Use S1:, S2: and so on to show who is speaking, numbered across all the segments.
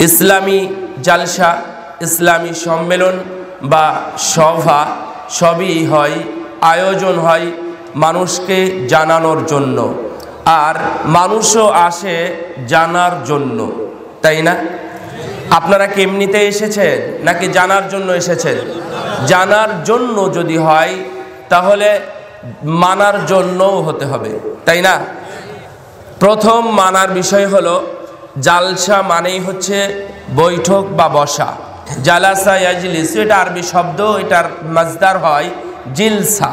S1: ইসলামী জালসা, ইসলামী সম্মেলন বা সভা সবই হয়, আয়োজন হয় মানুষকে জানানোর জন্য, আর মানুষও আসে জানার জন্য, তাই না? আপনারা কি এমনিতে এসেছেন নাকি জানার জন্য এসেছেন? জানার জন্য যদি হয় তাহলে মানার জন্যও হতে হবে, তাই না? প্রথম মানার বিষয় হলো জালসা মানেই হচ্ছে বৈঠক বা বসা। জালাসা ইয়াজলিস, এটা আরবি শব্দ, এটার মাজদার হয় জিলসা।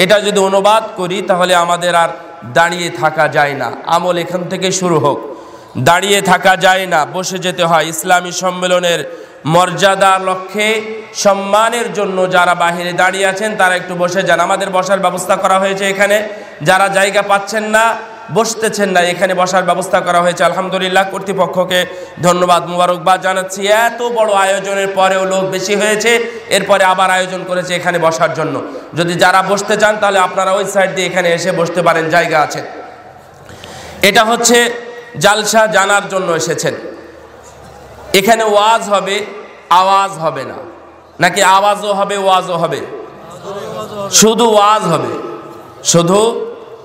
S1: এটা যদি অনুবাদ করি তাহলে আমাদের আর দাঁড়িয়ে থাকা যায় না, আমল এখান থেকে শুরু হোক। দাঁড়িয়ে থাকা যায় না, বসে যেতে হয়। ইসলামী সম্মেলনের মর্যাদার লক্ষ্যে সম্মানের জন্য যারা বাহিরে দাঁড়িয়ে আছেন তারা একটু বসে যান। আমাদের বসার ব্যবস্থা করা হয়েছে এখানে, যারা জায়গা পাচ্ছেন না, বসতেছেন না, এখানে বসার ব্যবস্থা করা হয়েছে। আলহামদুলিল্লাহ, কর্তৃপক্ষকে ধন্যবাদ, মুবারকবাদ জানাচ্ছি। এত বড় আয়োজনের পরেও লোক বেশি হয়েছে, এরপরে আবার আয়োজন করেছে এখানে বসার জন্য। যদি যারা বসতে চান তাহলে আপনারা ওই সাইড দিয়ে এখানে এসে বসতে পারেন, জায়গা আছে। এটা হচ্ছে জালসা, জানার জন্য এসেছেন। এখানে ওয়াজ হবে, আওয়াজ হবে না, নাকি আওয়াজও হবে ওয়াজও হবে? শুধু ওয়াজ হবে, শুধু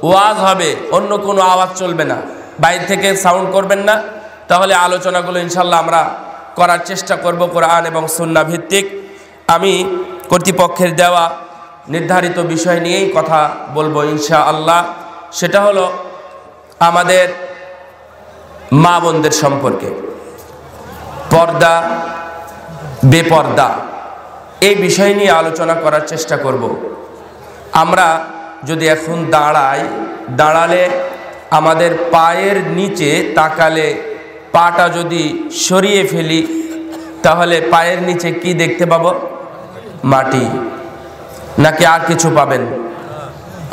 S1: ওয়াজ হবে, অন্য কোনো আওয়াজ চলবে না। বাইরে থেকে সাউন্ড করবেন না। তাহলে আলোচনাগুলো ইনশাল্লাহ আমরা করার চেষ্টা করব কোরআন এবং সুন্নাহ ভিত্তিক। আমি কর্তৃপক্ষের দেওয়া নির্ধারিত বিষয় নিয়েই কথা বলবো ইনশাআল্লাহ। সেটা হলো আমাদের মা বোনদের সম্পর্কে, পর্দা বেপর্দা, এই বিষয় নিয়ে আলোচনা করার চেষ্টা করব। আমরা যদি এখন দাঁড়ালে আমাদের পায়ের নিচে তাকালে, পাটা যদি সরিয়ে ফেলি তাহলে পায়ের নিচে কি দেখতে পাবো? মাটি, নাকি আর কিছু পাবেন?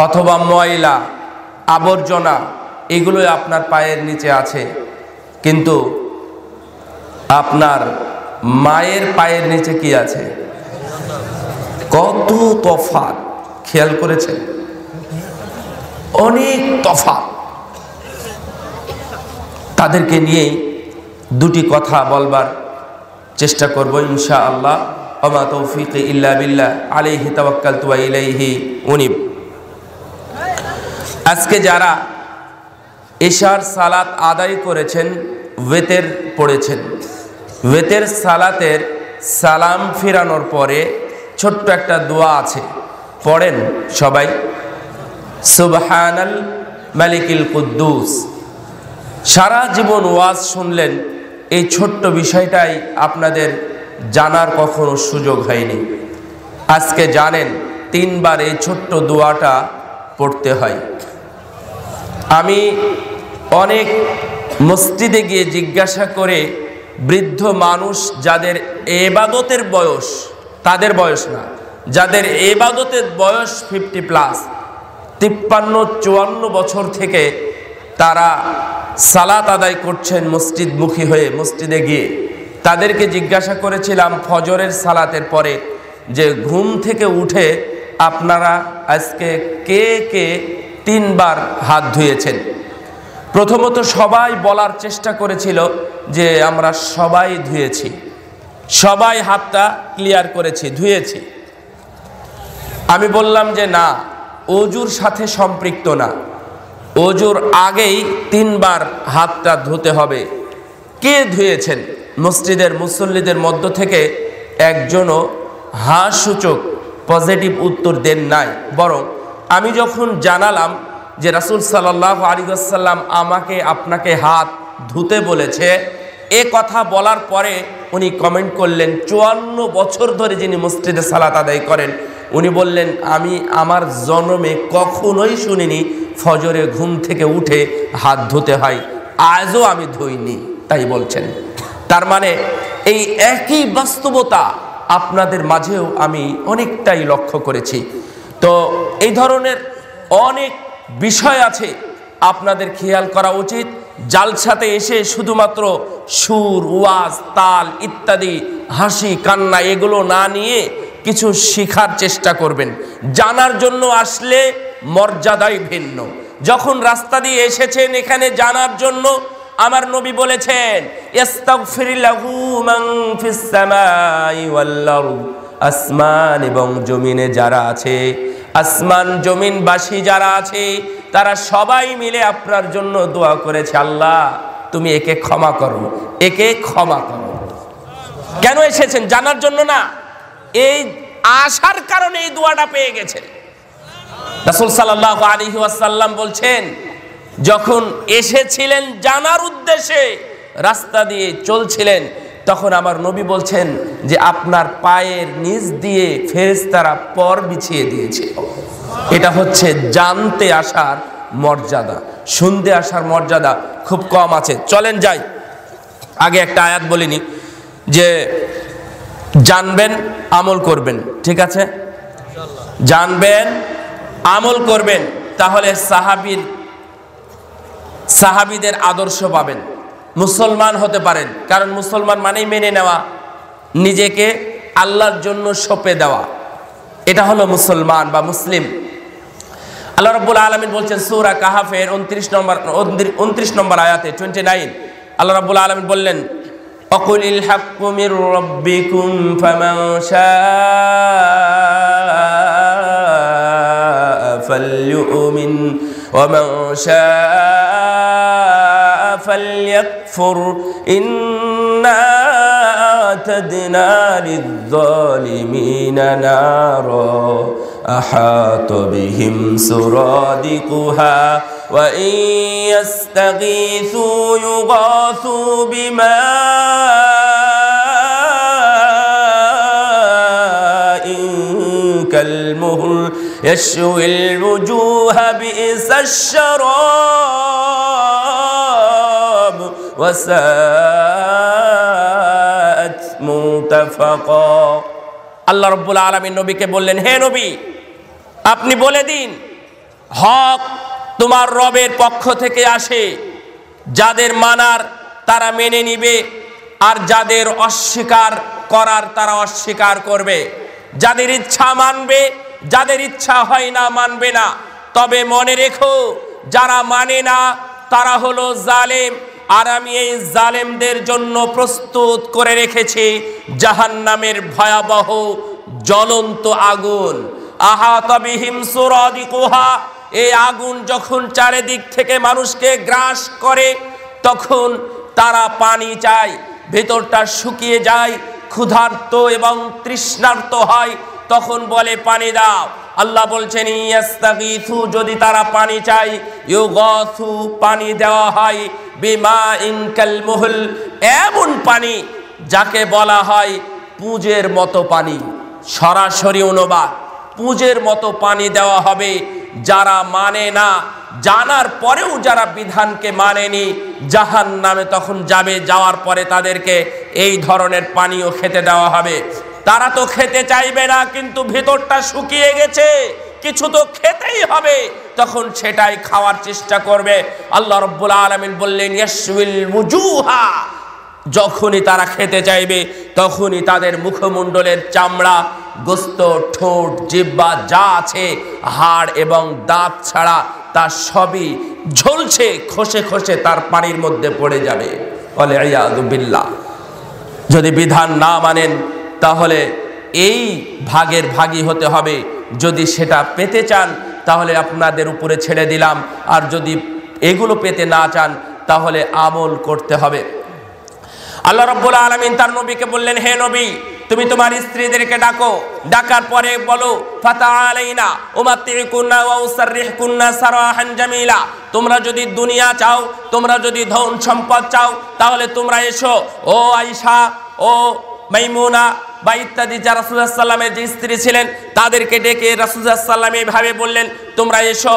S1: অথবা ময়লা আবর্জনা, এগুলোই আপনার পায়ের নিচে আছে। কিন্তু আপনার মায়ের পায়ের নিচে কি আছে? কত তফাৎ, খেয়াল করেছেন? অনেক তফাৎ। তাদেরকে নিয়েই দুটি কথা বলবার চেষ্টা করব ইনশাআল্লাহ। ওমা তৌফিকি ইল্লা বিল্লাহ, আলাইহি তাওয়াক্কালতু ওয়া ইলাইহি উনিব। আজকে যারা ইশার সালাত আদায় করেছেন, ওয়েতের পড়েছেন, ওয়েতের সালাতের সালাম ফিরানোর পরে ছোট্ট একটা দোয়া আছে, পড়েন সবাই। সুবহানাল মালিকিল কুদ্দুস। সারা জীবন ওয়াজ শুনলেন, এই ছোট্ট বিষয়টাই আপনাদের জানার কখনো সুযোগ হয়নি। আজকে জানেন 3 বার এই ছোট্ট দোয়াটা পড়তে হয়। আমি অনেক মসজিদে গিয়ে জিজ্ঞাসা করে, বৃদ্ধ মানুষ যাদের ইবাদতের বয়স, তাদের বয়স না, যাদের ইবাদতের বয়স 50+, 53-54 বছর থেকে তারা সালাত আদায় করছেন মসজিদমুখী হয়ে, মসজিদে গিয়ে, তাদেরকে জিজ্ঞাসা করেছিলাম ফজরের সালাতের পরে যে ঘুম থেকে উঠে আপনারা আজকে কে কে 3 বার হাত ধুয়েছেন। প্রথমত সবাই বলার চেষ্টা করেছিল যে আমরা সবাই ধুয়েছি, সবাই হাতটা ক্লিয়ার করেছি, ধুয়েছি। আমি বললাম যে না, ওযুর সাথে সম্পৃক্ত না, ওযুর আগেই 3 বার হাতটা ধুতে হবে। কে ধুয়েছেন? মসজিদের মুসল্লিদের মধ্য থেকে একজনও হাসূচক পজিটিভ উত্তর দেন নাই। বরং আমি যখন জানালাম যে রাসূল সাল্লাল্লাহু আলাইহি ওয়াসাল্লাম আমাকে আপনাকে হাত ধুতে বলেছে, এ কথা বলার পরে উনি কমেন্ট করলেন, 54 বছর ধরে যিনি মসজিদে সালাত আদায় করেন, উনি বললেন আমি আমার জন্মে কখনোই শুনিনি ফজরে ঘুম থেকে উঠে হাত ধুতে হয়, আজও আমি ধুইনি, তাই বলছেন। তার মানে এই একই বাস্তবতা আপনাদের মাঝেও আমি অনেকটাই লক্ষ্য করেছি। তো এই ধরনের অনেক বিষয় আছে, আপনাদের খেয়াল করা উচিত। জালসাতে এসে শুধুমাত্র সুর, ওয়াজ, তাল ইত্যাদি, হাসি কান্না এগুলো না নিয়ে কিছু শেখার চেষ্টা করবেন। জানার জন্য আসলে মর্যাদাই ভিন্ন। যখন রাস্তা দিয়ে এসেছেন এখানে জানার জন্য, আমার নবী বলেছেন ইস্তাগফির লাহু মান ফিস সামাই ওয়াল আরদ, আসমান এবং জমিনে যারা আছে, আসমান জমিনবাসী যারা আছে, তারা সবাই মিলে আপনার জন্য দোয়া করেছে, আল্লাহ তুমি একে ক্ষমা করো, একে ক্ষমা করো। কেন এসেছেন? জানার জন্য না, এই আশার কারণে এই দোয়াটা পেয়ে গেছেন। রাসূল সাল্লাল্লাহু আলাইহি ওয়াসাল্লাম বলছেন, যখন এসেছিলেন জানার উদ্দেশ্যে, রাস্তা দিয়ে চলছিলেন, তখন আমার নবী বলছেন যে আপনার পায়ের নিচ দিয়ে ফেরেশতারা পর বিছিয়ে দিয়েছে। এটা হচ্ছে জানতে আসার মর্যাদা। শুনতে আসার মর্যাদা খুব কম আছে। চলেন যাই, আগে একটা আয়াত বলিনি যে জানবেন আমল করবেন, ঠিক আছে? জানবেন আমল করবেন, তাহলে সাহাবীদের আদর্শ পাবেন, মুসলমান হতে পারেন। কারণ মুসলমান মানেই মেনে নেওয়া, নিজেকে আল্লাহর জন্য সঁপে দেওয়া, এটা হলো মুসলমান বা মুসলিম। আল্লাহ রাব্বুল আলামিন বলছেন সূরা কাহাফের 29 নম্বর আয়াতে 29, আল্লাহ রাব্বুল আলামিন বললেন অকুলিল হাক্কু মির রাব্বিকুম ফামান শাআ ফালইউমিন ওয়া মান শাআ ফালইয়াকফুর ইন্না আ'তাদনা লিয-যালিমিনা নারা أحاط بهم سرادقها وإن يستغيثوا يغاثوا بماء كالمهل يشوي الوجوه بئس الشراب وساءت مرتفقا। আল্লাহ রাব্বুল আলামিন নবীকে বললেন, হে নবী, আপনি বলে দিন হক তোমার রবের পক্ষ থেকে আসে, যাদের মানার তারা মেনে নিবে, আর যাদের অস্বীকার করার তারা অস্বীকার করবে। যাদের ইচ্ছা মানবে, যাদের ইচ্ছা হয় না মানবে না। তবে মনে রেখো, যারা মানে না তারা হলো জালেম, আর আমি এই জালেমদের জন্য প্রস্তুত করে রেখেছি জাহান্নামের ভয়াবহ জ্বলন্ত আগুন। আহাতা বিহিম সুরাদিকুহা, এই আগুন যখন চারিদিক থেকে মানুষকে গ্রাস করে, তখন তারা পানি চায়, ভেতরটা শুকিয়ে যায়, ক্ষুধার্ত এবং তৃষ্ণার্ত হয়, তখন বলে পানি দাও। আল্লাহ বলছেন ইয়াস্তাগীথু, যদি তারা পানি চায়, ইউগাথু, পানি দেওয়া হয়, বিমাইন কালমুহল, এমন পানি যাকে বলা হয় পুঁজের মতো পানি। সরাসরি অনুবাদ, পুঁজের মতো পানি দেওয়া হবে। যারা মানে না, জানার পরেও যারা বিধানকে মানেনি, জাহান্নামে তখন যাবে, যাওয়ার পরে তাদেরকে এই ধরনের পানিও খেতে দেওয়া হবে। তারা তো খেতে চাইবে না, কিন্তু ভেতরটা শুকিয়ে গেছে, কিছু তো খেতেই হবে, তখন সেটাই খাওয়ার চেষ্টা করবে। আল্লাহ রাব্বুল আলামিন বললেন ইয়াশউইল ওয়ুজুহা, যখনই তারা খেতে চাইবে তখনই তাদের মুখমণ্ডলের চামড়া, গোস্ত, ঠোঁট, জিহ্বা যা আছে, হাড় এবং দাঁত ছাড়া তা সবই ঝলসে খসে খসে তার পানির মধ্যে পড়ে যাবে। ওয়ালিয়াযু বিল্লাহ। যদি বিধান না মানেন তাহলে এই ভাগের ভাগী হতে হবে। যদি সেটা পেতে চান তাহলে আপনাদের উপরে ছেড়ে দিলাম, আর যদি এগুলো পেতে না চান তাহলে আমল করতে হবে। আল্লাহ রাব্বুল আলামিন তার নবীকে বললেন, হে নবী, তুমি তোমার স্ত্রীদেরকে ডাকো, ডাকার পরে বলো ফাতাআলাইনা উমাতিকুন্না ওয়া উসাররিহকুন্না সারাহান জামিলা। তোমরা যদি দুনিয়া চাও, তোমরা যদি ধন সম্পদ চাও, তাহলে তোমরা এসো। ও আয়েশা, ও মাইমুনা বা ইত্যাদি যারা রাসূলুল্লাহ সাল্লাল্লাহু আলাইহি ওয়াসাল্লামের যে স্ত্রী ছিলেন, তাদেরকে ডেকে রাসূলুল্লাহ সাল্লাল্লাহু আলাইহি ওয়াসাল্লাম এইভাবে বললেন, তোমরা এসো,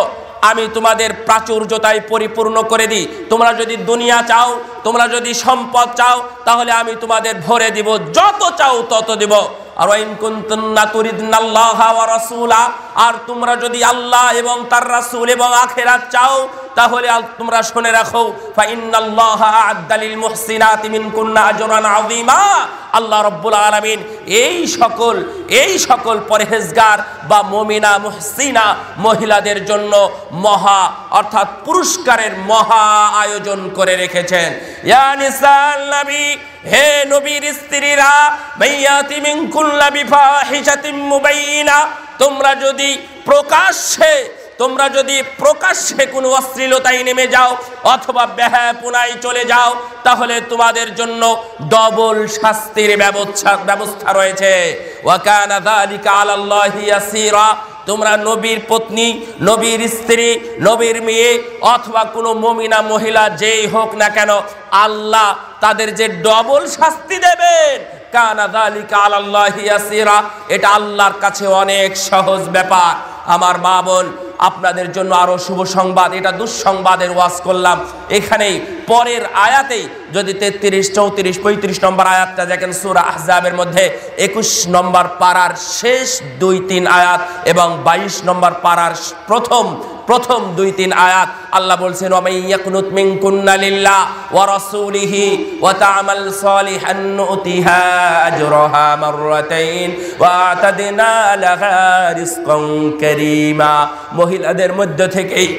S1: আমি তোমাদের প্রাচুর্যতায় পরিপূর্ণ করে দিই। তোমরা যদি দুনিয়া চাও, তোমরা যদি সম্পদ চাও, তাহলে আমি তোমাদের ভরে দিব, যত চাও তত দিব। আর ওয়াইন কুনতুন্না তুরিদনাল্লাহা ওয়া রাসূলা, আর তোমরা যদি আল্লাহ এবং তার রাসূল এবং আখিরাত চাও, তাহলে তোমরা শুনে রাখো, ফা ইন্নাল্লাহা আ'আদ্দা লিল মুহসিনাতি মিনকুন্না আজরান আযীমা। আল্লাহ রাব্বুল আলামিন এই সকল পরহেজগার বা মুমিনা মুহসিনা মহিলাদের জন্য মহা অর্থাৎ পুরস্কারের মহা আয়োজন করে রেখেছেন। ইয়া নিসাল নবী, হে নবীর স্ত্রীরা, মাইয়াতি মিনকুল্লা বিফাহিশাতিন মুবাইয়িনা, তোমরা যদি প্রকাশ্যে কোনো অশ্লীলতায় নেমে যাও অথবা বেহায়াপনায় চলে যাও, তাহলে তোমাদের জন্য ডবল শাস্তির ব্যবস্থা রয়েছে। ওয়া কানা যালিকা আলাল্লাহি ইয়াসীরা, তোমরা নবীর পত্নী, নবীর স্ত্রী, নবীর মেয়ে অথবা কোনো মুমিনা মহিলা যেই হোক না কেন, আল্লাহ তাদের যে ডবল শাস্তি দেবেন, কানা যালিকা আলাল্লাহি ইয়াসীরা, এটা আল্লাহর কাছে অনেক সহজ ব্যাপার। আমার মা বোন, আপনাদের জন্য আরো শুভ সংবাদ, এটা দুঃসংবাদের ওয়াজ করলাম। এখানেই পরের আয়াতেই যদি 33, 34, 35 নম্বর আয়াতটা দেখেন সূরা আহজাবের মধ্যে 21 নম্বর পারার শেষ 2-3 আয়াত এবং 22 নম্বর পারার প্রথম 2-3 আয়াত আল্লাহ বলছেন, ওয়া মাইয়াকুনুত মিনকুন্না লিল্লাহ ওয়া রাসূলিহি ওয়া তা'মাল সালিহান নু'তিহা আজরাহা মাররাতাইন ওয়া আ'তাদনা লাহা রিজকান কারীমা। মহিলাদের মধ্য থেকেই,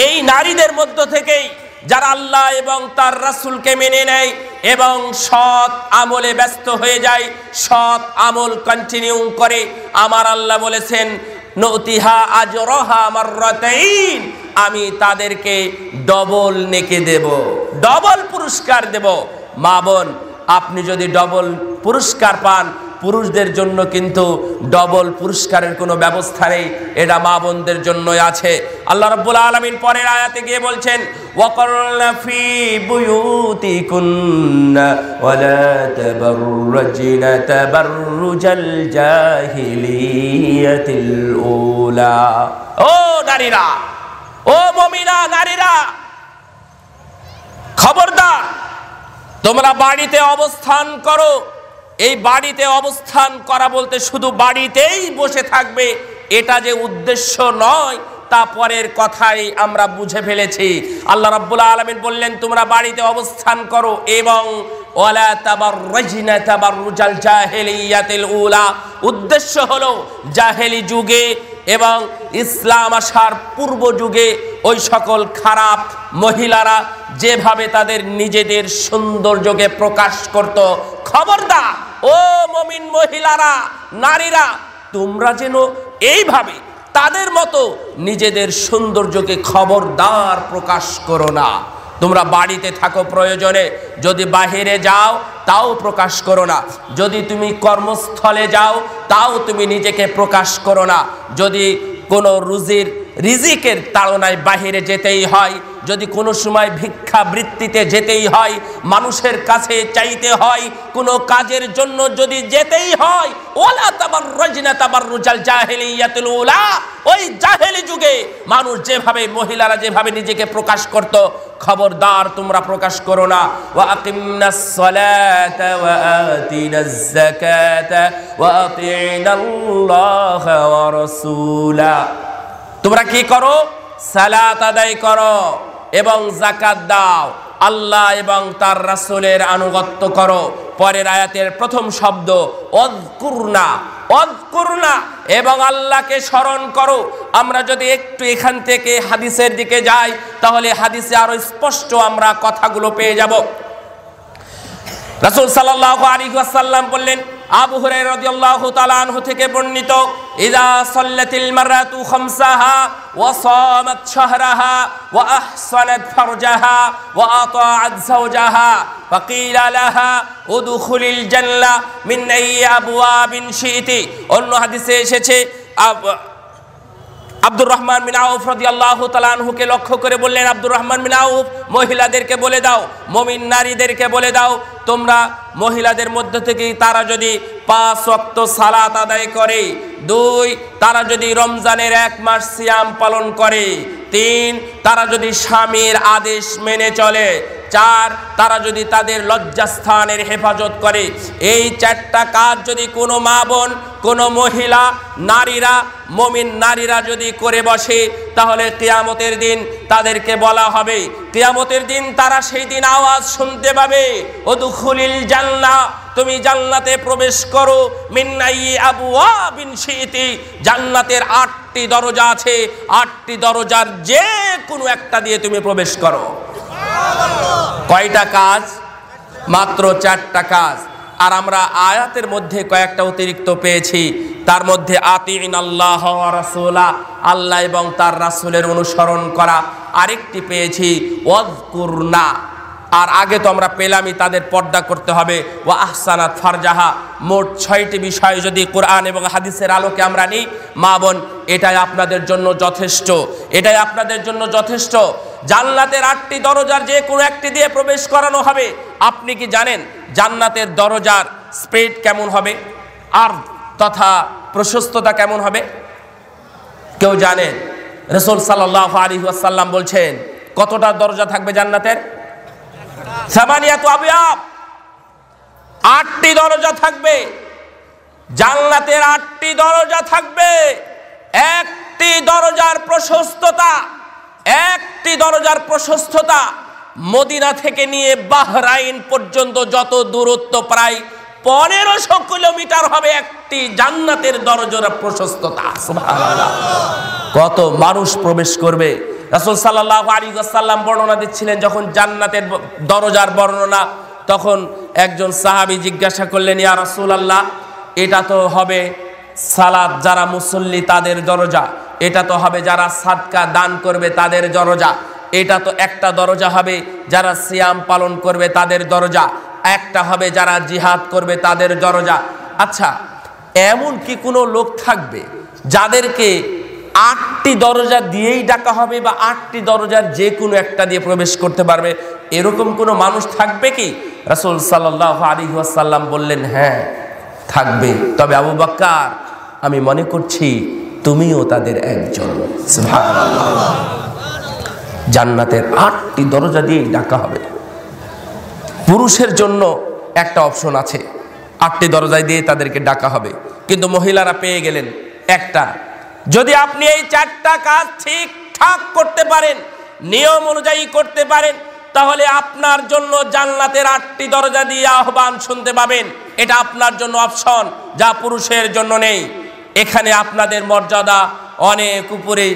S1: এই নারীদের মধ্য থেকেই যারা আল্লাহ এবং তার রাসূলকে মেনে নেয় এবং সৎ আমলে ব্যস্ত হয়ে যায়, সৎ আমল কন্টিনিউ করে, আমার আল্লাহ বলেছেন নুতিহা আজরাহা মাররাতাইন, আমি তাদেরকে ডবল নেকি দেব, ডবল পুরস্কার দেব। মা বোন, আপনি যদি ডবল পুরস্কার পান, পুরুষদের জন্য কিন্তু ডবল পুরস্কারের কোনো ব্যবস্থা নেই, এটা মা বোনদের জন্যই আছে। আল্লাহ রাব্বুল আলামিন পরের আয়াতে গিয়ে বলছেন, ওয়াকারনা ফি বুয়ুতিকুন্না ওয়ালা তাবাররাজনা তাবাররুজাল জাহিলিয়াতিল উলা। ও নারীরা, ও মুমিনা নারীরা, খবরদার, তোমরা বাড়িতে অবস্থান করো। এই বাড়িতে অবস্থান করা বলতে শুধু বাড়িতেই বসে থাকবে এটা যে উদ্দেশ্য নয়, তা পরের কথাই আমরা বুঝে ফেলেছি। আল্লাহ রাব্বুল আলামিন বললেন তোমরা বাড়িতে অবস্থান করো এবং ওয়ালা তাবাররাজনা তাবাররুজাল জাহিলিয়াতিল উলা, উদ্দেশ্য হলো জাহেলি যুগে এবং ইসলাম আসার পূর্ব যুগে ওই সকল খারাপ মহিলারা যেভাবে তাদের নিজেদের সৌন্দর্যকে প্রকাশ করত, খবরদার ও মুমিন মহিলারা, নারীরা, তোমরা যেন এইভাবে তাদের মতো নিজেদের সৌন্দর্যকে খবরদার প্রকাশ করো না। তোমরা বাড়িতে থাকো প্রয়োজনে, যদি বাহিরে যাও তাও প্রকাশ করো না, যদি তুমি কর্মস্থলে যাও তাও তুমি নিজেকে প্রকাশ করো না, যদি কোনো রিজিকের তাড়নায় বাহিরে যেতেই হয়, যদি কোনো সময় ভিক্ষা বৃত্তিতে যেতেই হয়, মানুষের কাছে চাইতে হয়, কোনো কাজের জন্য যদি যেতেই হয়, ওয়ালা তাবাররাজনা তাবাররুজাল জাহিলিয়াতিল উলা, ওই জাহেলি যুগে মানুষ যেভাবে, মহিলারা যেভাবে নিজেকে প্রকাশ করত, খবরদার তোমরা প্রকাশ করো না। ওয়া আকিমনাস সালাতা ওয়া আতিনাজ যাকাতা ওয়া আতিনাল্লাহা ওয়া রাসূলা, তোমরা কি করো? সালাত আদায় করো এবং যাকাত দাও, আল্লাহ এবং তার রাসূলের আনুগত্য করো। পরের আয়াতের প্রথম শব্দ অযকুরনা, অযকুরনা, এবং আল্লাহকে স্মরণ করো। আমরা যদি একটু এখান থেকে হাদিসের দিকে যাই তাহলে হাদিসে আরো স্পষ্ট আমরা কথাগুলো পেয়ে যাব। রাসূল সাল্লাল্লাহু আলাইহি ওয়াসাল্লাম বললেন, আবু হুরায়রা রাদিয়াল্লাহু তাআলা আনহু থেকে বর্ণিত, ইযা সাল্লাতিল মারআতু খামসাহা ওয়া সামাত শাহরাহা ওয়া আহসানাত ফারজাহা ওয়া আতাআত যাওজাহা ফাকিলা লাহা উদখুলিল জান্নাহ মিন আইয়ি আবওয়াবিন শি'তি। অন্য হাদিসে এসেছে আব্দুর রহমান বিন আউফ রাদিয়াল্লাহু তাআলা আনহুকে লক্ষ্য করে বললেন, আব্দুর রহমান বিন আউফ, মহিলাদেরকে বলে দাও, মুমিন নারীদেরকে বলে দাও, তোমরা মহিলাদের মধ্য থেকে তারা যদি 5 ওয়াক্ত সালাত আদায় করে, 2 তারা যদি রমজানের 1 মাস সিয়াম পালন করে, 3 তারা যদি স্বামীর আদেশ মেনে চলে, 4 তারা যদি তাদের লজ্জাস্থানের হেফাজত করে। এই 4টা কাজ যদি কোনো মা বোন, কোনো মহিলা, নারীরা, মুমিন নারীরা যদি করে বসে, তাহলে কিয়ামতের দিন তাদেরকে বলা হবে, কিয়ামতের দিন তারা সেই দিন আওয়াজ শুনতে পাবে, উদখুলিল জান্নাহ, তুমি জান্নাতে প্রবেশ করো, মিন আইয়ি আবওয়াবিন শিইতি, জান্নাতের 8টি দরজা আছে, 8টি দরজার যে কোনো একটা দিয়ে তুমি প্রবেশ করো। কয়টা কাজ? মাত্র 4টা কাজ। আর আমরা আয়াতের মধ্যে কয়েকটা অতিরিক্ত পেয়েছি। তার মধ্যে আতিইন আল্লাহ ওয়া রাসূলা, আল্লাহ এবং তার রাসূলের অনুসরণ করা। আরেকটি পেয়েছি ওয়াজকুরনা, আর আগে তো আমরা পেলামই তাদের পর্দা করতে হবে, ওয়া আহসানাত ফারজাহা। মোট 6টি বিষয় যদি কোরআন এবং হাদিসের আলোকে আমরা নিই, মা বোন, এটাই আপনাদের জন্য যথেষ্ট, এটাই আপনাদের জন্য যথেষ্ট। জান্নাতের 8টি দরজার যে কোনো একটি দিয়ে প্রবেশ করানো হবে। আপনি কি জানেন জান্নাতের দরজার স্পিড কেমন হবে, আর তথা প্রশস্ততা কেমন হবে? কেউ জানেন? রাসূল সাল্লাল্লাহু আলাইহি ওয়াসাল্লাম বলছেন কতটা দরজা থাকবে জান্নাতের? 8 আবওয়াব, 8টি দরজা থাকবে জান্নাতের, 8টি দরজা থাকবে। একটি দরজার প্রশস্ততা মদিনা থেকে নিয়ে বাহরাইন পর্যন্ত যত দূরত্ব, প্রায় 1500 কিলোমিটার হবে একটি জান্নাতের দরজার প্রশস্ততা। সুবহানাল্লাহ, কত মানুষ প্রবেশ করবে। রাসূল সাল্লাল্লাহু আলাইহি ওয়াসাল্লাম বর্ণনা দিচ্ছিলেন যখন জান্নাতের দরজার বর্ণনা, তখন একজন সাহাবী জিজ্ঞাসা করলেন, ইয়া রাসূলুল্লাহ, এটা তো হবে সালাত যারা মুসল্লি তাদের দরজা, এটা তো হবে যারা সাদকা দান করবে তাদের দরজা, এটা তো একটা দরজা হবে যারা সিয়াম পালন করবে তাদের দরজা, একটা হবে যারা জিহাদ করবে তাদের দরজা। আচ্ছা, এমন কি কোনো লোক থাকবে যাদেরকে 8টি দরজা দিয়েই ডাকা হবে, বা 8টি দরজার যে কোনো একটা দিয়ে প্রবেশ করতে পারবে, এরকম কোনো মানুষ থাকবে কি? রাসূল সাল্লাল্লাহু আলাইহি ওয়াসাল্লাম বললেন, হ্যাঁ থাকবে, তবে আবু বকর আমি মনে করছি তুমিও তাদের একজন। সুবহানাল্লাহ, জান্নাতের 8টি দরজা দিয়েই ডাকা হবে। পুরুষের জন্য একটা অপশন আছে, 8টি দরজায় দিয়ে তাদেরকে ডাকা হবে, কিন্তু মহিলারা পেয়ে গেলেন একটা। যদি আপনি এই 4টা কাজ ঠিকঠাক করতে পারেন, নিয়ম অনুযায়ী করতে পারেন, তাহলে আপনার জন্য জান্নাতের 8টি দরজা দিয়ে আহ্বান শুনতে পাবেন। এটা আপনার জন্য অপশন, যা পুরুষের জন্য নেই। এখানে আপনাদের মর্যাদা অনেক উপরে,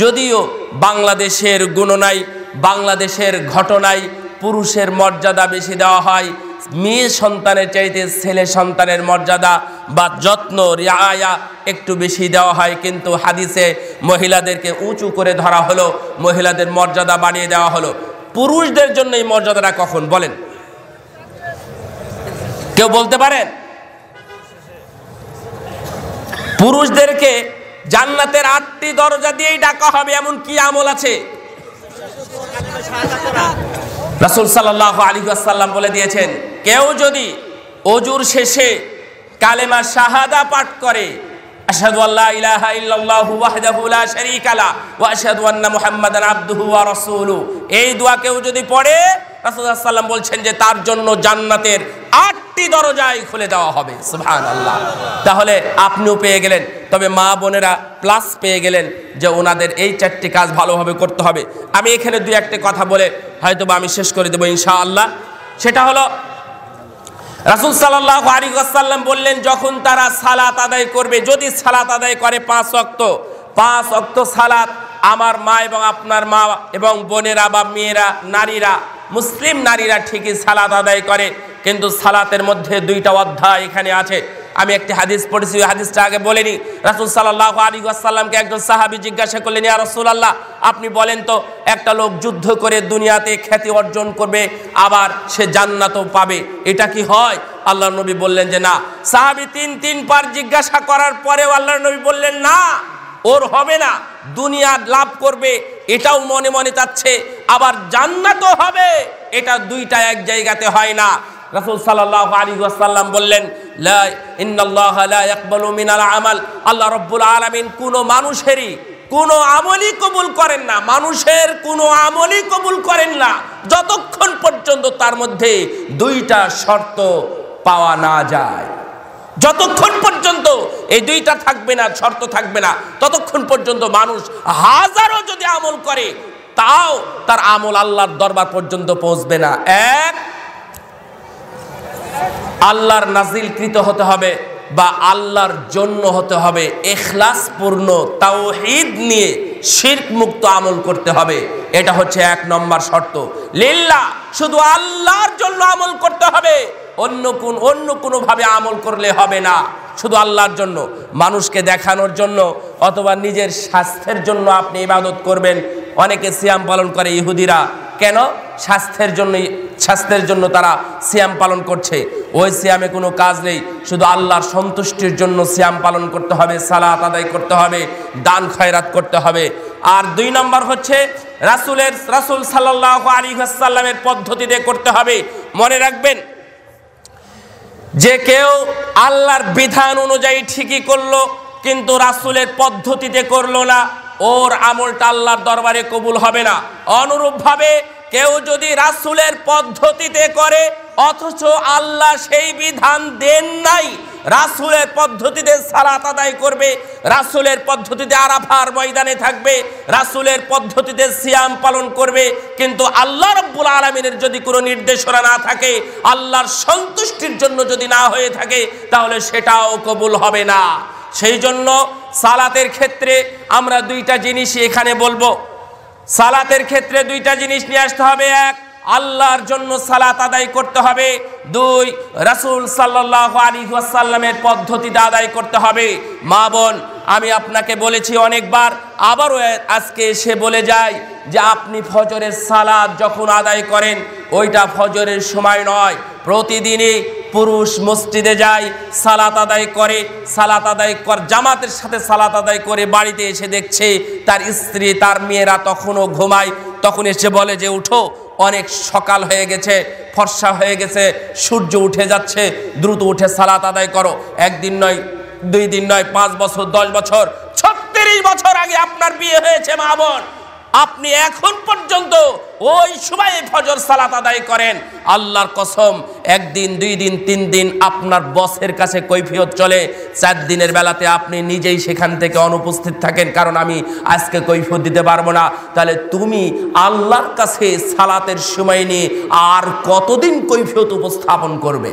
S1: যদিও বাংলাদেশের গণনায়, বাংলাদেশের ঘটনায় পুরুষের মর্যাদা বেশি দেওয়া হয়, মেয়ে সন্তানের চাইতে ছেলে সন্তানের মর্যাদা বা যত্ন রিআয়া একটু বেশি দেওয়া হয়, কিন্তু হাদিসে মহিলাদেরকে উঁচু করে ধরা হলো, মহিলাদের মর্যাদা বাড়িয়ে দেওয়া হলো। পুরুষদের জন্য এই মর্যাদাটা কখন বলেন? কেউ বলতে পারেন? পুরুষদেরকে জান্নাতের 8টি দরজা দিয়েই ডাকা হবে, এমন কি আমল আছে? রাসূল সাল্লাল্লাহু আলাইহি ওয়াসাল্লাম বলে দিয়েছেন, কেউ যদি ওযুর শেষে কালেমা শাহাদা পাঠ করে, আশহাদু আল্লা ইলাহা ইল্লাল্লাহু ওয়াহদাহু লা শারীকা লা ওয়া আশহাদু আন্না মুহাম্মাদান আবদুহু ওয়া রাসূলুহু, এই দোয়া কেউ যদি পড়ে, রাসূল সাল্লাল্লাহু আলাইহি ওয়াসাল্লাম বলছেন যে তার জন্য জান্নাতের 8টি দরজাই খুলে দেওয়া হবে। সুবহানাল্লাহ, তাহলে আপনিও পেয়ে গেলেন, তবে মা বোনেরা প্লাস পেয়ে গেলেন যে ওনাদের এই 4টি কাজ ভালোভাবে করতে হবে। আমি এখানে 2-1টি কথা বলে হয়তোবা আমি শেষ করে দেবো ইনশাআল্লাহ। সেটা হলো, রাসূল সাল্লাল্লাহু আলাইহি ওয়াসাল্লাম বললেন, যখন তারা সালাত আদায় করবে, যদি সালাত আদায় করে 5 ওয়াক্ত সালাত, আমার মা এবং আপনার মা এবং বোনেরা বা মেয়েরা, নারীরা, মুসলিম নারীরা ঠিকই সালাত আদায় করে, কিন্তু সালাতের মধ্যে 2টা অধ্যায় এখানে আছে। আমি একটি হাদিস পড়েছি, ওই হাদিসটা আগে বলেনি। রাসূল সাল্লাল্লাহু আলাইহি ওয়াসাল্লামকে একজন সাহাবী জিজ্ঞাসা করলেন, ইয়া রাসূলুল্লাহ, আপনি বলেন তো, একটা লোক যুদ্ধ করে দুনিয়াতে খ্যাতি অর্জন করবে, আবার সে জান্নাতও পাবে, এটা কি হয়? আল্লাহর নবী বললেন যে না। সাহাবী 3 বার জিজ্ঞাসা করার পরেও আল্লাহর নবী বললেন না, ওর হবে না, দুনিয়া লাভ করবে এটাও মনে মনে চাচ্ছে, আবার জান্নাতও হবে, এটা 2টা এক জায়গাতে হয় না। রাসূল সাল্লাল্লাহু আলাইহি ওয়াসাল্লাম বললেন, লা ইন্নাল্লাহা লা ইয়াকবালু মিনাল আমাল, আল্লাহ রাব্বুল আলামিন কোনো মানুষেরই কোনো আমলই কবুল করেন না, মানুষের কোনো আমলই কবুল করেন না যতক্ষণ পর্যন্ত তার মধ্যে দুইটা শর্ত পাওয়া না যায়। যতক্ষণ পর্যন্ত এই দুইটা থাকবে না, শর্ত থাকবে না, ততক্ষণ পর্যন্ত মানুষ হাজারো যদি আমল করে তাও তার আমল আল্লাহর দরবার পর্যন্ত পৌঁছবে না। এক, আল্লাহর নাজিলকৃত হতে হবে বা আল্লাহর জন্য হতে হবে, ইখলাসপূর্ণ তাওহীদ নিয়ে শিরক মুক্ত আমল করতে হবে। এটা হচ্ছে এক নম্বর শর্ত। লিল্লাহ, শুধু আল্লাহর জন্য আমল করতে হবে, অন্য কোনো ভাবে আমল করলে হবে না। শুধু আল্লাহর জন্য, মানুষকে দেখানোর জন্য অথবা নিজের স্বাস্থ্যের জন্য আপনি ইবাদত করবেন। অনেকে সিয়াম পালন করে, ইহুদিরা কেন? স্বাস্থ্যের জন্য তারা সিয়াম পালন করছে। ওই সিয়ামে কোনো কাজ নেই, শুধু আল্লাহর সন্তুষ্টির জন্য সিয়াম পালন করতে হবে, সালাত আদায় করতে হবে, দান খয়রাত করতে হবে। আর দুই নম্বর হচ্ছে রাসূল সাল্লাল্লাহু আলাইহি ওয়াসাল্লামের পদ্ধতিতে করতে হবে। মনে রাখবেন, যে কেউ আল্লাহর বিধান অনুযায়ী ঠিকই করলো কিন্তু রাসূলের পদ্ধতিতে করলো না, ওর আমলটা আল্লাহর দরবারে কবুল হবে না। অনুরূপভাবে কেউ যদি রাসূলের পদ্ধতিতে করে অথচ আল্লাহ সেই বিধান দেন নাই, রাসূলের পদ্ধতিতে সালাত আদায় করবে, রাসূলের পদ্ধতিতে আরাফার ময়দানে থাকবে, রাসূলের পদ্ধতিতে সিয়াম পালন করবে, কিন্তু আল্লাহ রাব্বুল আলামিনের যদি কোনো নির্দেশনা না থাকে, আল্লাহর সন্তুষ্টির জন্য যদি না হয়ে থাকে, তাহলে সেটাও কবুল হবে না। সেই জন্য সালাতের ক্ষেত্রে আমরা দুইটা জিনিসই এখানে বলবো। সালাতের ক্ষেত্রে দুইটা জিনিস নিয়ে আসতে হবে। এক, আল্লাহর জন্য সালাত আদায় করতে হবে। দুই, রাসূল সাল্লাল্লাহু আলাইহি ওয়াসাল্লামের পদ্ধতিতে আদায় করতে হবে। মা বোন, আমি আপনাকে বলেছি অনেকবার, আবারও আজকে এসে বলে যাই যে আপনি ফজরের সালাত যখন আদায় করেন, ওইটা ফজরের সময় নয়। প্রতিদিনই পুরুষ মসজিদে যায়, সালাত আদায় করে, জামাতের সাথে সালাত আদায় করে বাড়িতে এসে দেখছে তার স্ত্রী, তার মেয়েরা তখনও ঘুমায়। তখন এসে বলে যে উঠো, অনেক সকাল হয়ে গেছে, ফর্সা হয়ে গেছে, সূর্য উঠে যাচ্ছে, দ্রুত উঠে সালাত আদায় করো। একদিন নয়, 2 দিন নয়, 5 বছর, 10 বছর, 36 বছর আগে আপনার বিয়ে হয়েছে মা বোন, আপনি এখন পর্যন্ত ওই সময়ে ফজর সালাত আদায় করেন। আল্লাহর কসম, 1 দিন, 2 দিন, 3 দিন আপনার বসের কাছে কৈফিয়ত চলে, 4 দিনের বেলাতে আপনি নিজেই সেখান থেকে অনুপস্থিত থাকেন, কারণ আমি আজকে কৈফিয়ত দিতে পারবো না। তাহলে তুমি আল্লাহর কাছে সালাতের সময় নিয়ে আর কতদিন কৈফিয়ত উপস্থাপন করবে?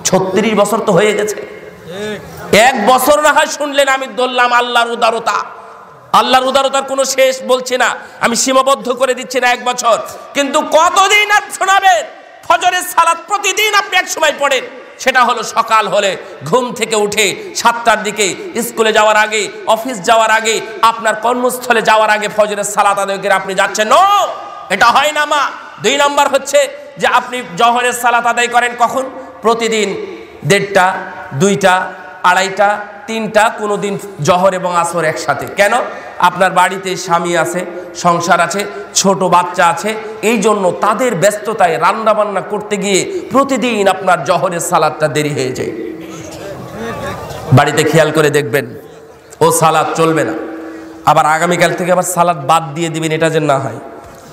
S1: 36 বছর তো হয়ে গেছে। 1 বছর না হয় শুনলেন, আমি ধরলাম আল্লাহর উদারতা। আল্লাহর উদারতার কোনো শেষ বলছি না, আমি সীমাবদ্ধ করে দিচ্ছি না 1 বছর, কিন্তু কতদিন আর শোনাবেন? ফজরের সালাত প্রতিদিন আপনি এক সময় পড়েন, সেটা হলো সকাল হলে ঘুম থেকে উঠে 7টার দিকে, স্কুলে যাওয়ার আগে, অফিস যাওয়ার আগে, আপনার কর্মস্থলে যাওয়ার আগে ফজরের সালাত আদায় করে আপনি যাচ্ছেন। নো, এটা হয় না মা। 2 নম্বর হচ্ছে যে আপনি জোহরের সালাত আদায় করেন কখন? প্রতিদিন 1:30টা, 2টা, 2:30টা, 3টা, কোনো দিন জোহর এবং আসর একসাথে। কেন? আপনার বাড়িতে স্বামী আছে, সংসার আছে, ছোট বাচ্চা আছে, এই জন্য তাদের ব্যস্ততায় রান্না বান্না করতে গিয়ে প্রতিদিন আপনার জোহরের সালাতটা দেরি হয়ে যায়। বাড়িতে খেয়াল করে দেখবেন, ও সালাত চলবে না, আবার আগামীকাল থেকে আবার সালাত বাদ দিয়ে দিবেন, এটা যেন না হয়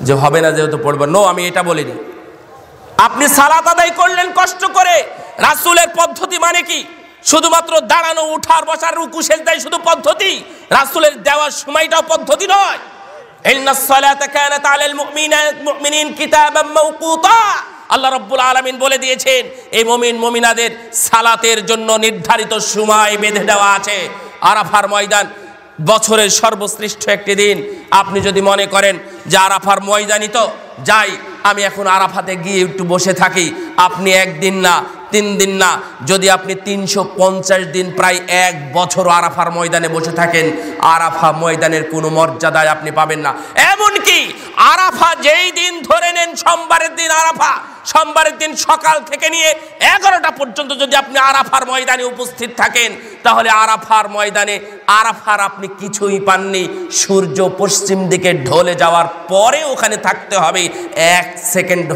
S1: যে হবে না যেহেতু পড়বেন। নো, আমি এটা বলিনি। আপনি সালাত আদায় করলেন কষ্ট করে, রাসূলের পদ্ধতি মানে কি? শুধুমাত্র দাঁড়ানো, উঠার, বসার, রুকু, সেজদাই শুধু পদ্ধতি? রাসূলের দেওয়ার সময়টাও পদ্ধতি নয়। ইন্নাস সালাতা কানাত আলাল মুমিনিন কিতাবাম মাওকুতা। আল্লাহ রাব্বুল আলামিন বলে দিয়েছেন, এই মুমিন মুমিনাদের সালাতের জন্য নির্ধারিত সময় বেঁধে দেওয়া আছে। আরাফার ময়দান বছরের সর্বশ্রেষ্ঠ একটি দিন। আপনি যদি মনে করেন যে আরাফার ময়দানই তো যাই, আমি এখন আরাফাতে গিয়ে একটু বসে থাকি, আপনি 1 দিন না, 3 দিন না, যদি আপনি 350 দিন, প্রায় 1 বছর আরাফার ময়দানে বসে থাকেন, আরাফা ময়দানের কোনো মর্যাদায় আপনি পাবেন না। এমনকি আরাফা যেই দিন ধরে নেন, সোমবারের দিন আরাফা, সোমবারের দিন সকাল থেকে নিয়ে 11টা পর্যন্ত যদি আপনি আরাফার ময়দানে উপস্থিত থাকেন, তাহলে আরাফার ময়দানে আরাফার আপনি কিছুই পাননি। সূর্য পশ্চিম দিকে ঢলে যাওয়ার পরে ওখানে থাকতে হবে, 1 সেকেন্ড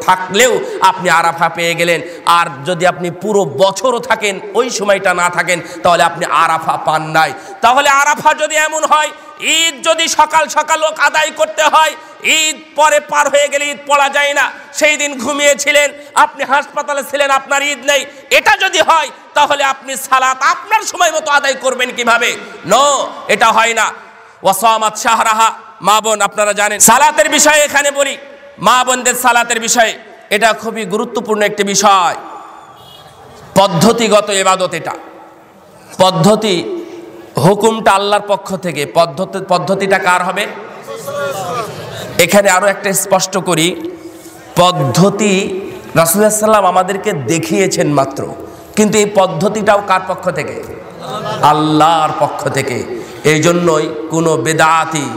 S1: থাকলেও আপনি আরাফা পেয়ে গেলেন। আর যদি আপনি পুরো বছরও থাকেন, ওই সময়টা না থাকেন, তাহলে আপনি আরাফা পান নাই। তাহলে আরাফা যদি এমন হয়, ঈদ যদি সকাল সকাল আদায় করতে হয়, ঈদ পরে পার হয়ে গেলে ঈদ পড়া যায় না, সেই দিন ঘুমিয়েছিলেন, আপনি হাসপাতালে ছিলেন, আপনার ঈদ নেই, এটা যদি হয় তাহলে আপনি সালাত আপনার সময় মতো আদায় করবেন কিভাবে? নো, এটা হয় না। ওয়াসামাত শাহরাহা, মা বোন আপনারা জানেন সালাতের বিষয়ে এখানে বলি, মা বোনদের সালাতের বিষয়ে এটা খুবই গুরুত্বপূর্ণ একটি বিষয়। পদ্ধতিগত ইবাদত, এটা পদ্ধতি, হুকুমটা আল্লাহর পক্ষ থেকে, পদ্ধতিটা কার হবে? এখানে আরো একটা স্পষ্ট করি, পদ্ধতি রাসূলুল্লাহ সাল্লাল্লাহু আলাইহি ওয়াসাল্লাম আমাদেরকে দেখিয়েছেন মাত্র, কিন্তু এই পদ্ধতিটাও কার পক্ষ থেকে? আল্লাহর পক্ষ থেকে। এই জন্যই কোনো বেদাতি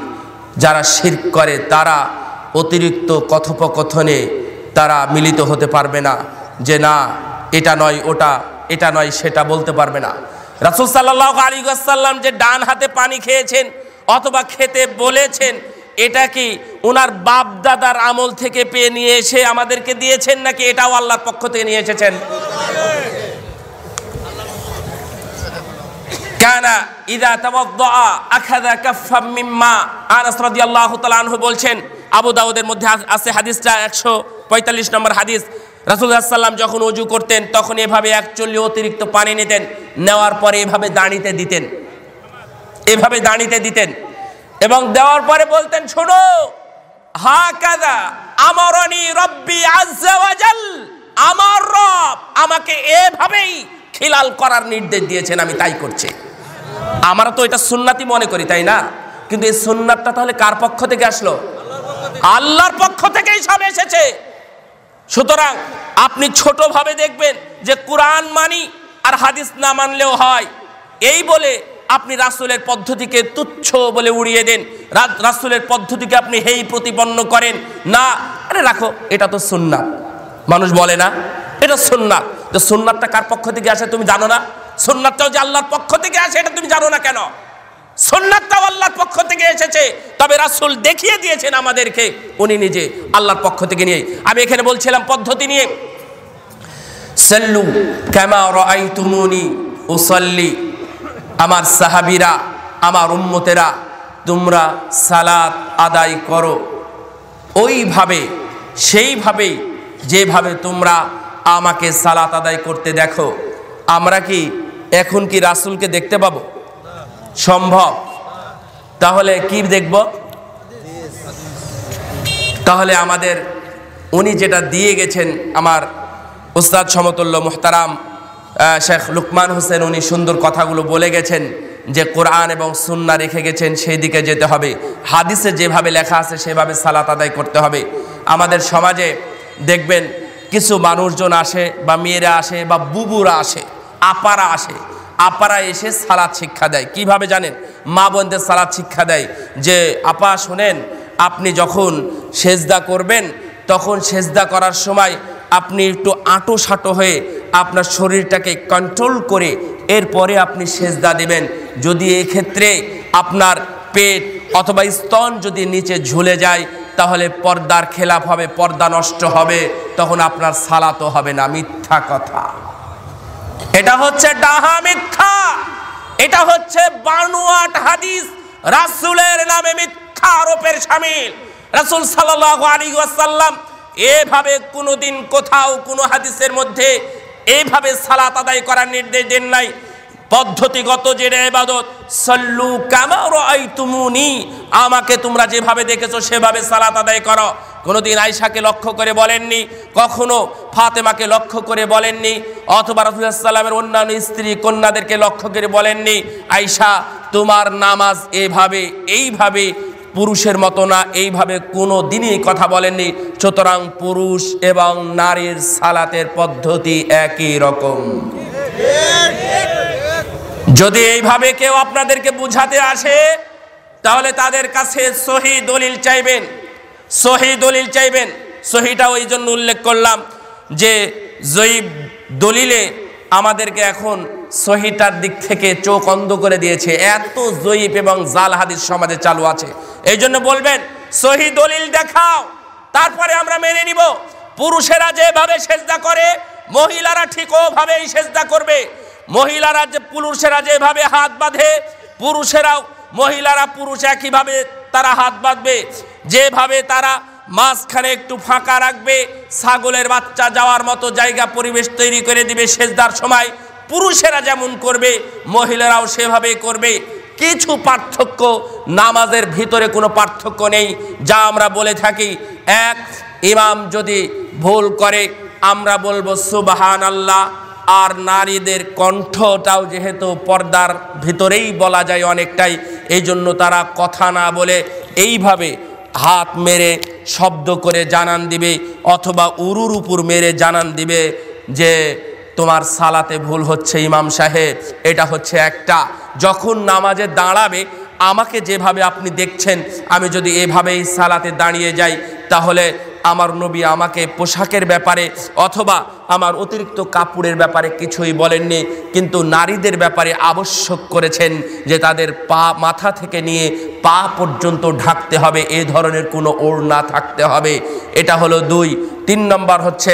S1: যারা শিরক করে তারা অতিরিক্ত কথোপকথনে তারা মিলিত হতে পারবে না, যে না এটা নয় ওটা, এটা নয় সেটা বলতে পারবে না। রাসূল সাল্লাল্লাহু আলাইহি ওয়াসাল্লাম যে ডান হাতে পানি খেয়েছেন অথবা খেতে বলেছেন, এটা কি ওনার বাপ দাদার আমল থেকে পেয়ে নিয়ে এসে আমাদেরকে দিয়েছেন, নাকি এটাও আল্লাহর পক্ষ থেকে নিয়ে এসেছেন? কানা ইযা তাওয়াদ্দা আখাযা কাফফাম মিম্মা। আনাস রাদিয়াল্লাহু তাআলা আনহু বলছেন, আবু দাউদের মধ্যে আছে হাদিসটা, 145 নম্বর হাদিস, রাসূলুল্লাহ সাল্লাল্লাহু আলাইহি ওয়াসাল্লাম যখন ওযু করতেন তখন এভাবে 1 চুল্লি অতিরিক্ত পানি নিতেন, নেওয়ার পরে এভাবে দাঁড়িতে দিতেন, এভাবে দাঁড়িতে দিতেন এবং দেওয়ার পরে বলতেন, শোনো, হাকাযা আমারানি রব্বি আযজা ওয়া জাল, আমার রব আমাকে এভাবেই খিলাল করার নির্দেশ দিয়েছেন, আমি তাই করছি। আমরা তো এটা সুন্নাতি মনে করি, তাই না? কিন্তু এই সুন্নাতটা তাহলে কার পক্ষ থেকে আসলো? আল্লাহর পক্ষ থেকেই সব এসেছে। সুতরাং আপনি ছোটভাবে দেখবেন যে কোরআন মানি আর হাদিস না মানলেও হয়, এই বলে আপনি রাসূলের পদ্ধতিকে তুচ্ছ বলে উড়িয়ে দেন, রাসূলের পদ্ধতিকে আপনি হেই প্রতিপন্ন করেন না, আরে রাখো, এটা তো সুন্নাত। মানুষ বলে না এটা সুন্নাত, যে সুন্নাতটা কার পক্ষ থেকে আসে তুমি জানো না? সুন্নাতটাও যে আল্লাহর পক্ষ থেকে আসে এটা তুমি জানো না কেন? সুন্নাতটাও আল্লাহর পক্ষ থেকে এসেছে, তবে রাসূল দেখিয়ে দিয়েছেন আমাদেরকে উনি নিজে আল্লাহর পক্ষ থেকে নিয়ে। আমি এখানে বলছিলাম পদ্ধতি নিয়ে, সাল্লু কামা রাআইতুমুনি উসাল্লি, আমার সাহাবীরা, আমার উম্মতেরা, তোমরা সালাত আদায় করো ওইভাবে, সেইভাবেই যেভাবে তোমরা আমাকে সালাত আদায় করতে দেখো। আমরা কি এখন কি রাসূলকে দেখতে পাবো? সম্ভব? তাহলে কি দেখব? তাহলে আমাদের উনি যেটা দিয়ে গেছেন, আমার উস্তাদ সমতুল্য মুহতারাম শেখ লুকমান হোসেন, উনি সুন্দর কথাগুলো বলে গেছেন যে কোরআন এবং সুন্নাহ রেখে গেছেন, সেই দিকে যেতে হবে, হাদিসে যেভাবে লেখা আছে সেভাবে সালাত আদায় করতে হবে। আমাদের সমাজে দেখবেন কিছু মানুষজন আসে, বা মেয়েরা আসে, বা বুবুরা আসে, আপারা আসে, আপারা এসে সালাত শিক্ষা দেয়। কিভাবে জানেন? মা বোনদের সালাত শিক্ষা দেয় যে আপা শোনেন, আপনি যখন সেজদা করবেন তখন সেজদা করার সময় আপনি একটু আঁটো সাঁটো হয়ে আপনার শরীরটাকে কন্ট্রোল করে এরপরে আপনি সেজদা দেবেন। যদি এক্ষেত্রে আপনার পেট অথবা স্তন যদি নিচে ঝুলে যায় তাহলে পর্দার খেলাফ হবে, পর্দা নষ্ট হবে, তখন আপনার সালাতও হবে না। মিথ্যা কথা, এটা হচ্ছে ডাহা মিথ্যা, এটা হচ্ছে বানোয়াট হাদিস, রাসূলের নামে মিথ্যা আরোপের শামিল। রাসূল সাল্লাল্লাহু আলাইহি ওয়াসাল্লাম এভাবে কোনোদিন কোথাও কোনো হাদিসের মধ্যে এইভাবে সালাত আদায় করার নির্দেশ দেন নাই। পদ্ধতিগত যে ইবাদত, সাল্লু কামা রাআইতুমুনি, আমাকে তোমরা যেভাবে দেখেছো সেভাবে সালাত আদায় করো। কোনোদিন আয়েশাকে লক্ষ্য করে বলেননি, কখনো ফাতেমাকে লক্ষ্য করে বলেননি, অথবা রাসূলুল্লাহ সাল্লাল্লাহু আলাইহি ওয়াসাল্লামের অন্যান্য স্ত্রী কন্যাদেরকে লক্ষ্য করে বলেননি, আয়েশা তোমার নামাজ এভাবে এইভাবে পুরুষের মতো না, এইভাবে কোনো দিনই কথা বলেননি। সুতরাং পুরুষ এবং নারীর সালাতের পদ্ধতি একই রকম। যদি এইভাবে কেউ আপনাদেরকে বুঝাতে আসে তাহলে তাদের কাছে সহি দলিল চাইবেন, সহি দলিল চাইবেন। সহিটা ওই জন্য উল্লেখ করলাম যে জয়ীব দলিলে আমাদেরকে এখন সহিটার দিক থেকে চোখ অন্ধ করে দিয়েছে, এত জয়ীব এবং জাল হাদিস সমাজে চালু আছে। এই জন্য বলবেন সহি দলিল দেখাও, তারপরে আমরা মেনে নিব। পুরুষেরা যেভাবে সেজদা করে মহিলারা ঠিক ওভাবেই সেজদা করবে। পুরুষেরা যেভাবে হাত বাঁধে পুরুষেরাও মহিলারা পুরুষ একইভাবে তারা হাত বাঁধবে, যেভাবে তারা মাঝখানে একটু ফাঁকা রাখবে, ছাগলের বাচ্চা যাওয়ার মতো জায়গা পরিবেশ তৈরি করে দিবে সেজদার সময়, পুরুষেরা যেমন করবে মহিলারাও সেভাবেই করবে। কিছু পার্থক্য, নামাজের ভিতরে কোনো পার্থক্য নেই। যা আমরা বলে থাকি, এক, ইমাম যদি ভুল করে আমরা বলবো সুবহানাল্লাহ। আর নারীদের কণ্ঠটাও যেহেতু পর্দার ভিতরেই বলা যায় অনেকটাই, এই জন্য তারা কথা না বলে এইভাবে হাত মেরে শব্দ করে জানান দিবে, অথবা উরুর উপর মেরে জানান দিবে যে তোমার সালাতে ভুল হচ্ছে ইমাম সাহেব। এটা হচ্ছে একটা। যখন নামাজে দাঁড়াবে, আমাকে যেভাবে আপনি দেখছেন, আমি যদি এভাবেই সালাতে দাঁড়িয়ে যাই, তাহলে আমার নবী আমাকে পোশাকের ব্যাপারে অথবা আমার অতিরিক্ত কাপড়ের ব্যাপারে কিছুই বলেননি, কিন্তু নারীদের ব্যাপারে আবশ্যক করেছেন যে তাদের পা, মাথা থেকে নিয়ে পা পর্যন্ত ঢাকতে হবে, এই ধরনের কোনো ওড়না থাকতে হবে। এটা হলো 2। 3 নম্বর হচ্ছে,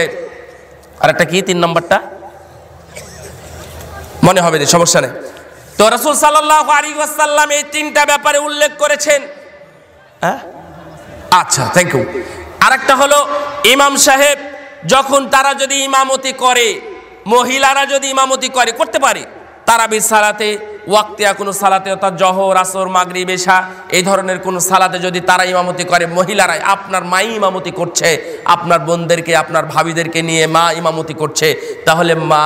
S1: আরেকটা কি 3 নম্বরটা মনে হবে না, সমস্যা নেই। তো রাসূল সাল্লাল্লাহু আলাইহি ওয়াসাল্লাম এই 3টা ব্যাপারে উল্লেখ করেছেন। আচ্ছা, থ্যাংক ইউ। আরেকটা হলো, ইমাম সাহেব যখন তারা যদি ইমামতি করে, মহিলারা যদি ইমামতি করে, করতে পারে তারাবির সালাতে, ওয়াক্তিয়া কোনো সালাতে, অর্থাৎ জোহর, আসর, মাগরিব, এশা, এই ধরনের কোনো সালাতে যদি তারা ইমামতি করে, মহিলারাই, আপনার মাই ইমামতি করছে, আপনার বোনদেরকে, আপনার ভাবিদেরকে নিয়ে মা ইমামতি করছে, তাহলে মা,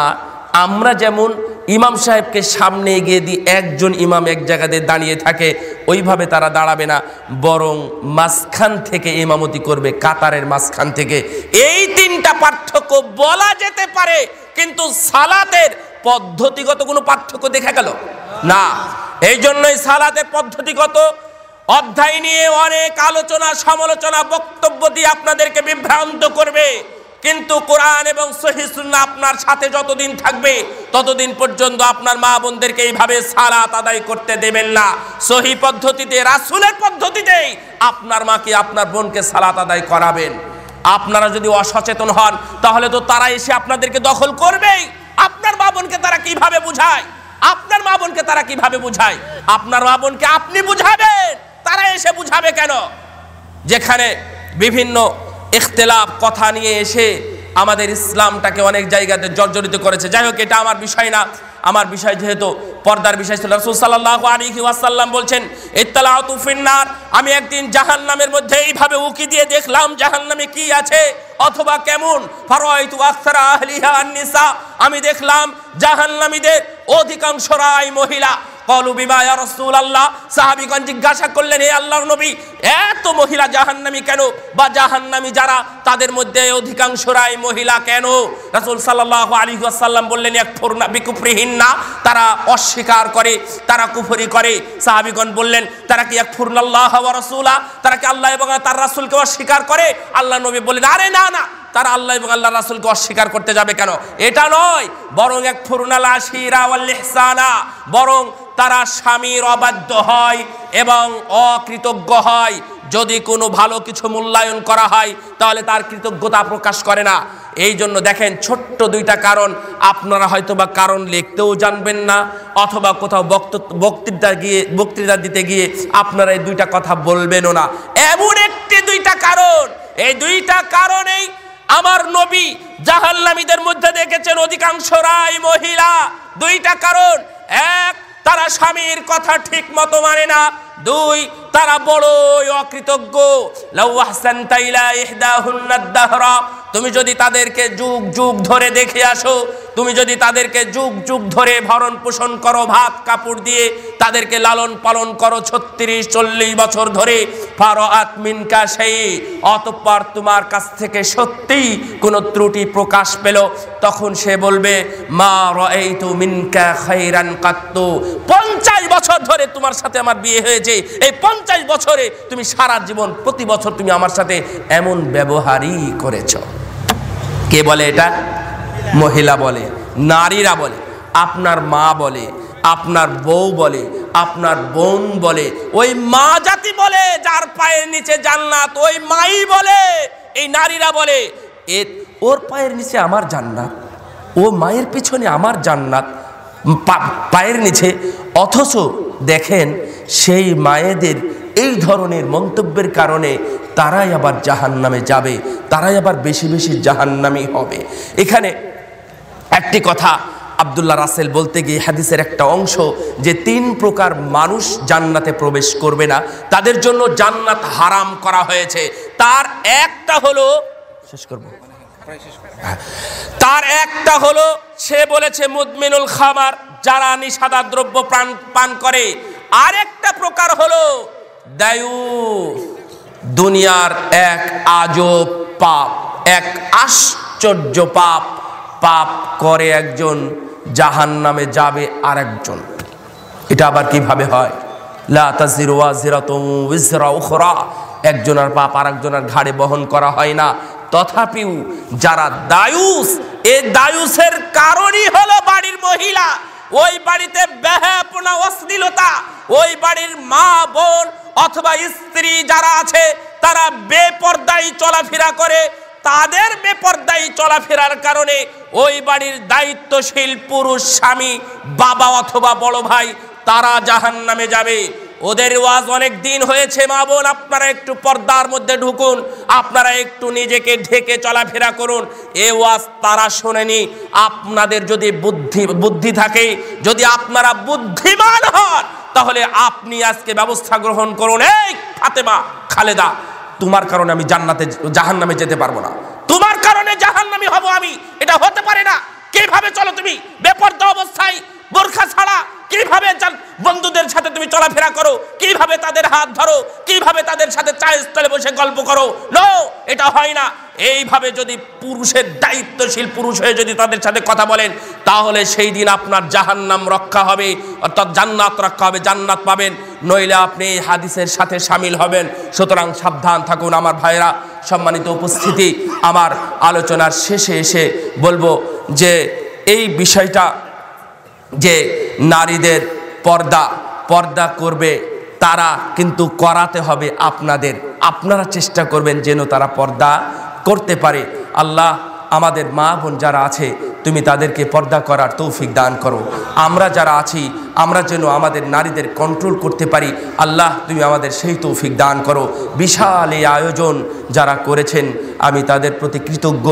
S1: আমরা যেমন ইমাম সাহেবকে সামনে এগিয়ে দিই, একজন ইমাম এক জায়গাতে দাঁড়িয়ে থাকে, ওইভাবে তারা দাঁড়াবে না, বরং মাঝখান থেকে ইমামতি করবে, কাতারের মাঝখান থেকে। এই 3টা পার্থক্য বলা যেতে পারে, কিন্তু সালাতের পদ্ধতিগত কোনো পার্থক্য দেখা গেল না। এই জন্যই সালাতের পদ্ধতিগত অধ্যায় নিয়ে অনেক আলোচনা, সমালোচনা, বক্তব্য দিয়ে আপনাদেরকে বিভ্রান্ত করবে, কিন্তু কোরআন এবং সহিহ সুন্নাহ আপনার সাথে যতদিন থাকবে ততদিন পর্যন্ত আপনার মা বোনদেরকে এইভাবে সালাত আদায় করতে দেবেন না। সহিহ পদ্ধতিতে, রাসূলের পদ্ধতিতেই আপনার মাকে, আপনার বোনকে সালাত আদায় করাবেন। আপনারা যদি অসচেতন হন, তাহলে তো তারা এসে আপনাদেরকে দখল করবেই। আপনার মা বোনকে তারা কিভাবে বুঝায়? আপনার মা বোনকে তারা কিভাবে বুঝায়? আপনার মা বোনকে আপনি বুঝাবেন, তারা এসে বুঝাবে কেন? যেখানে বিভিন্ন ইখতিলাফ কথা নিয়ে এসে আমাদের ইসলামটাকে অনেক জায়গাতে জর্জরিত করেছে। যাই হোক, এটা আমার বিষয় না। আমার বিষয় যেহেতু পর্দার বিষয় ছিল, রাসূল সাল্লাল্লাহু আলাইহি ওয়াসাল্লাম বলছেন, ইত্তালাতু ফিন্নার, আমি একদিন জাহান্নামের মধ্যে এইভাবে উকি দিয়ে দেখলাম জাহান্নামে কি আছে অথবা কেমন। ফারাইতু আকসারা আহলিহা আন-নিসা, আমি দেখলাম জাহান্নামীদের অধিকাংশরাই মহিলা। ক্বালু বিমা ইয়া রাসূলুল্লাহ, সাহাবীগণ জিজ্ঞাসা করলেন, হে আল্লাহর নবী, এত মহিলা জাহান্নামী কেন, বা জাহান্নামী যারা তাদের মধ্যে অধিকাংশরাই মহিলা কেন? রাসূল সাল্লাল্লাহু আলাইহি ওয়াসাল্লাম বললেন, ইয়াকফুরনা বিকুফরিহিন্না, তারা অস্বীকার করে, তারা কুফরি করে। সাহাবীগণ বললেন, তারা কি ইয়াকফুরনাল্লাহ ওয়া রাসূলা, তারা কি আল্লাহ এবং তার রাসূলকে অস্বীকার করে? আল্লাহ নবী বললেন, আরে না না, তারা আল্লাহ এবং আল্লাহ রাসূলকে অস্বীকার করতে যাবে কেন? এটা নয়, বরং ইয়াকফুরনাল আশিরা ওয়াল ইহসানা, বরং তারা স্বামীর অবাধ্য হয় এবং অকৃতজ্ঞ হয়। যদি কোনো ভালো কিছু মূল্যায়ন করা হয়, তাহলে তার কৃতজ্ঞতা প্রকাশ করে না। এই জন্য দেখেন, ছোট্ট 2টা কারণ, আপনারা হয়তো বা কারণ লিখতেও জানবেন না, অথবা কোথাও বক্তৃতা দিতে গিয়ে আপনারা এই 2টা কথা বলবেনও না। এমন একটি 2টা কারণ, এই 2টা কারণেই আমার নবী জাহান্নামীদের মধ্যে দেখেছেন অধিকাংশরাই মহিলা। 2টা কারণ, 1, তারা স্বামীর কথা ঠিক মতো মানে না। 2, তারা বড়ই অকৃতজ্ঞ। লাউ আহসানতা ইলা ইহদাহুন্নাদ দাহরা, তুমি যদি তাদেরকে যুগ যুগ ধরে দেখে আসো, তুমি যদি তাদেরকে যুগ যুগ ধরে ভরণ পোষণ করো, ভাত কাপড় দিয়ে তাদেরকে লালন পালন করো 36-40 বছর ধরে, ফারাআত মিনকা শাই, অতঃপর তোমার কাছ থেকে সত্যিই কোনো ত্রুটি প্রকাশ পেল, তখন সে বলবে, মা রাআইতু মিনকা খায়রান কাত্তু, 50 বছর ধরে তোমার সাথে আমার বিয়ে হয়েছে, এই 50 বছরে তুমি সারা জীবন প্রতি বছর তুমি আমার সাথে এমন ব্যবহারই করেছো। কে বলে এটা? মহিলা বলে, নারীরা বলে, আপনার মা বলে, আপনার বউ বলে, আপনার বোন বলে, ওই মা জাতি বলে যার পায়ের নিচে জান্নাত, ওই মাই বলে, এই নারীরা বলে, ওর পায়ের নিচে আমার জান্নাত, ও মায়ের পিছনে আমার জান্নাত। পায়ের নিচে। অথচ দেখেন সেই মায়েদের এই ধরনের মন্তব্যের কারণে তারাই আবার জাহান্নামে যাবে, তারাই আবার বেশি বেশি জাহান্নামী হবে। এখানে একটি কথা আব্দুল্লাহ রাসেল বলতে গিয়ে হাদিসের একটা অংশ, যে 3 প্রকার মানুষ জান্নাতে প্রবেশ করবে না, তাদের জন্য জান্নাত হারাম করা হয়েছে। তার একটা হলো, শেষ করব, তার একটা হলো সে বলেছে মুদমিনুল খামার, যারা নিশাদার দ্রব্য পান করে। আরেকটা প্রকার হলো দায়ুস, দুনিয়ার এক আজব পাপ, এক আশ্চর্য পাপ করে একজন জাহান্নামে যাবে আরেকজন। এটা আবার কিভাবে হয়? লা তাজিরু ওয়াজিরাতুন উযরা উখরা, একজনের পাপ আরেকজনের ঘাড়ে বহন করা হয় না। তথাপিও যারা দায়ুস, এই দায়ুসের কারণই হলো বাড়ির মহিলা, ওই বাড়িতে বেহায়াপনা, অশ্লীলতা, ওই বাড়ির মা বোন অথবা স্ত্রী যারা আছে তারা বেপরদাই চলাফেরা করে। তাদের বেপরদাই চলাফেরার কারণে ওই বাড়ির দায়িত্বশীল পুরুষ স্বামী, বাবা অথবা বড় ভাই, তারা জাহান্নামে যাবে। ওদের ওয়াজ অনেক দিন হয়েছে, মা বোন আপনারা একটু পর্দার মধ্যে ঢুকুন, আপনারা একটু নিজেকে ঢেকে চলাফেরা করুন। এ ওয়াজ তারা শোনেনি। আপনাদের যদি বুদ্ধি থাকে, যদি আপনারা বুদ্ধিমান হন, তাহলে আপনি আজকে ব্যবস্থা গ্রহণ করুন। এই ফাতেমা, খালেদা, তোমার কারণে আমি জাহান্নামে যেতে পারবো না, তোমার কারণে জাহান্নামী হব আমি, এটা হতে পারে না। কিভাবে চলো তুমি বেপরদা অবস্থায়, বোরখা ছাড়া? কিভাবে বন্ধুদের সাথে তুমি চলাফেরা করো? কিভাবে তাদের হাত ধরো? কিভাবে তাদের সাথে চায়ের স্থলে বসে গল্প করো? নো, এটা হয় না। এইভাবে যদি পুরুষের দায়িত্বশীল পুরুষ হয়ে যদি তাদের সাথে কথা বলেন, তাহলে সেই দিন আপনার জাহান্নাম রক্ষা হবে, অর্থাৎ জান্নাত রক্ষা হবে, জান্নাত পাবেন। নইলে আপনি এই হাদিসের সাথে শামিল হবেন। সুতরাং সাবধান থাকুন আমার ভাইরা। সম্মানিত উপস্থিতি, আমার আলোচনার শেষে এসে বলবো যে এই বিষয়টা, যে নারীদের পর্দা করবে, তারা কিন্তু করাতে হবে আপনাদের। আপনারা চেষ্টা করবেন যেন তারা পর্দা করতে পারে। আল্লাহ আমাদের মা বোন যারা আছে, তুমি তাদেরকে পর্দা করার তৌফিক দান করো। আমরা যারা আছি, আমরা যেন আমাদের নারীদের কন্ট্রোল করতে পারি। আল্লাহ তুমি আমাদের সেই তৌফিক দান করো। বিশাল এই আয়োজন যারা করেছেন, আমি তাদের প্রতি কৃতজ্ঞ।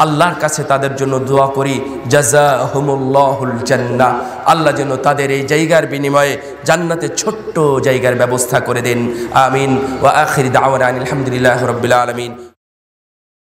S1: আল্লাহর কাছে তাদের জন্য দোয়া করি, জাযাহুমুল্লাহুল জান্নাহ। আল্লাহ যেন তাদের এই জায়গার বিনিময়ে জান্নাতে ছোট্ট জায়গার ব্যবস্থা করে দেন। আমিন। ওয়া আখির দাওয়ানা আলহামদুলিল্লাহি রাব্বিল আলামিন।